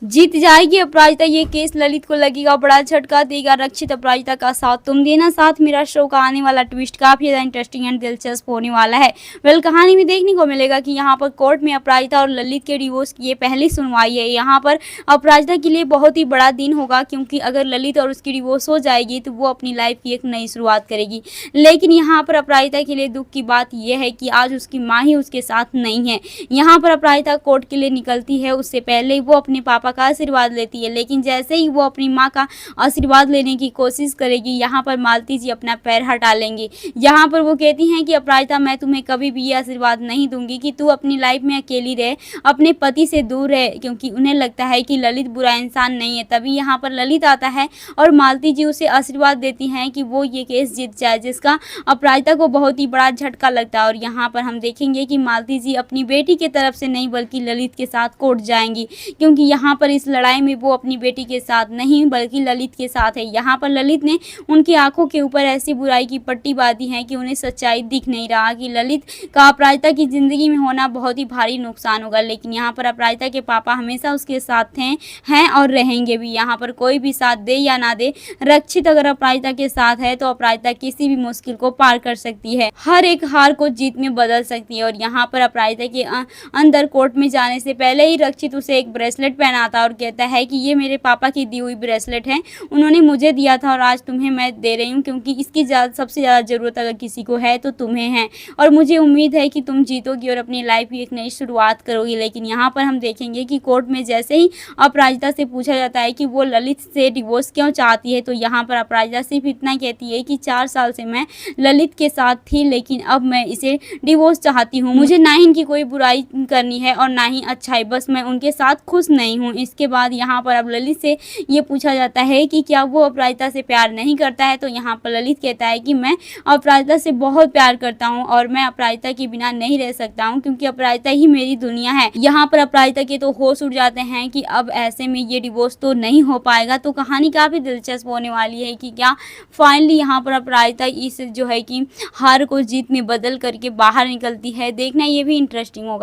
जीत जाएगी अपराजिता ये केस, ललित को लगेगा बड़ा झटका, देगा रक्षित अपराजिता का साथ तुम देना साथ। मेरा शो का आने वाला ट्विस्ट काफी ज्यादा इंटरेस्टिंग एंड दिलचस्प होने वाला है। कहानी में देखने को मिलेगा कि यहाँ पर कोर्ट में अपराजिता और ललित के डिवोर्स की ये पहली सुनवाई है। यहाँ पर अपराजिता के लिए बहुत ही बड़ा दिन होगा, क्योंकि अगर ललित और उसकी डिवोर्स हो जाएगी तो वो अपनी लाइफ की एक नई शुरुआत करेगी। लेकिन यहाँ पर अपराजिता के लिए दुख की बात यह है कि आज उसकी माँ ही उसके साथ नहीं है। यहाँ पर अपराजिता कोर्ट के लिए निकलती है, उससे पहले वो अपने पापा का आशीर्वाद लेती है, लेकिन जैसे ही वो अपनी माँ का आशीर्वाद लेने की कोशिश करेगी, यहाँ पर मालती जी अपना पैर हटा लेंगी। यहाँ पर वो कहती हैं कि अपराजिता, मैं तुम्हें कभी भी ये आशीर्वाद नहीं दूंगी कि तू अपनी लाइफ में अकेली रहे, अपने पति से दूर रहे, क्योंकि उन्हें लगता है कि ललित बुरा इंसान नहीं है। तभी यहाँ पर ललित आता है और मालती जी उसे आशीर्वाद देती हैं कि वो ये केस जीत जाए, जिसका अपराजिता को बहुत ही बड़ा झटका लगता है। और यहाँ पर हम देखेंगे कि मालती जी अपनी बेटी के तरफ से नहीं बल्कि ललित के साथ कोर्ट जाएंगी, क्योंकि यहाँ पर इस लड़ाई में वो अपनी बेटी के साथ नहीं बल्कि ललित के साथ है। यहाँ पर ललित ने उनकी आंखों के ऊपर ऐसी बुराई की पट्टी बांधी है कि उन्हें सच्चाई दिख नहीं रहा कि ललित का अपराजिता की जिंदगी में होना बहुत ही भारी नुकसान होगा। लेकिन यहाँ पर अपराजिता के पापा हमेशा उसके साथ हैं और रहेंगे भी। यहाँ पर कोई भी साथ दे या ना दे, रक्षित अगर अपराजिता के साथ है तो अपराजिता किसी भी मुश्किल को पार कर सकती है, हर एक हार को जीत में बदल सकती है। और यहाँ पर अपराजिता के अंदर कोर्ट में जाने से पहले ही रक्षित उसे एक ब्रेसलेट पहनाता और कहता है कि ये मेरे पापा की दी हुई ब्रेसलेट है, उन्होंने मुझे दिया था और आज तुम्हें मैं दे रही हूँ, क्योंकि इसकी सबसे ज़्यादा ज़रूरत अगर किसी को है तो तुम्हें है, और मुझे उम्मीद है कि तुम जीतोगी और अपनी लाइफ की एक नई शुरुआत करोगी। लेकिन यहाँ पर हम देखेंगे कि कोर्ट में जैसे ही अपराजिता से पूछा जाता है कि वो ललित से डिवोर्स क्यों चाहती है, तो यहाँ पर अपराजिता सिर्फ इतना कहती है कि 4 साल से मैं ललित के साथ थी, लेकिन अब मैं इसे डिवोर्स चाहती हूँ। मुझे ना ही इनकी कोई बुराई करनी है और ना ही अच्छाई, बस मैं उनके साथ खुश नहीं हूँ। इसके बाद यहाँ पर अब ललित से ये पूछा जाता है कि क्या वो अपराजिता से प्यार नहीं करता है, तो यहाँ पर ललित कहता है कि मैं अपराजिता से बहुत प्यार करता हूँ और मैं अपराजिता के बिना नहीं रह सकता हूँ, क्योंकि अपराजिता ही मेरी दुनिया है। यहाँ पर अपराजिता के तो होश उड़ जाते हैं कि अब ऐसे में ये डिवोर्स तो नहीं हो पाएगा। तो कहानी काफी दिलचस्प होने वाली है कि क्या फाइनली यहाँ पर अपराजिता इस जो है कि हार को जीत में बदल करके बाहर निकलती है। देखना ये भी इंटरेस्टिंग होगा।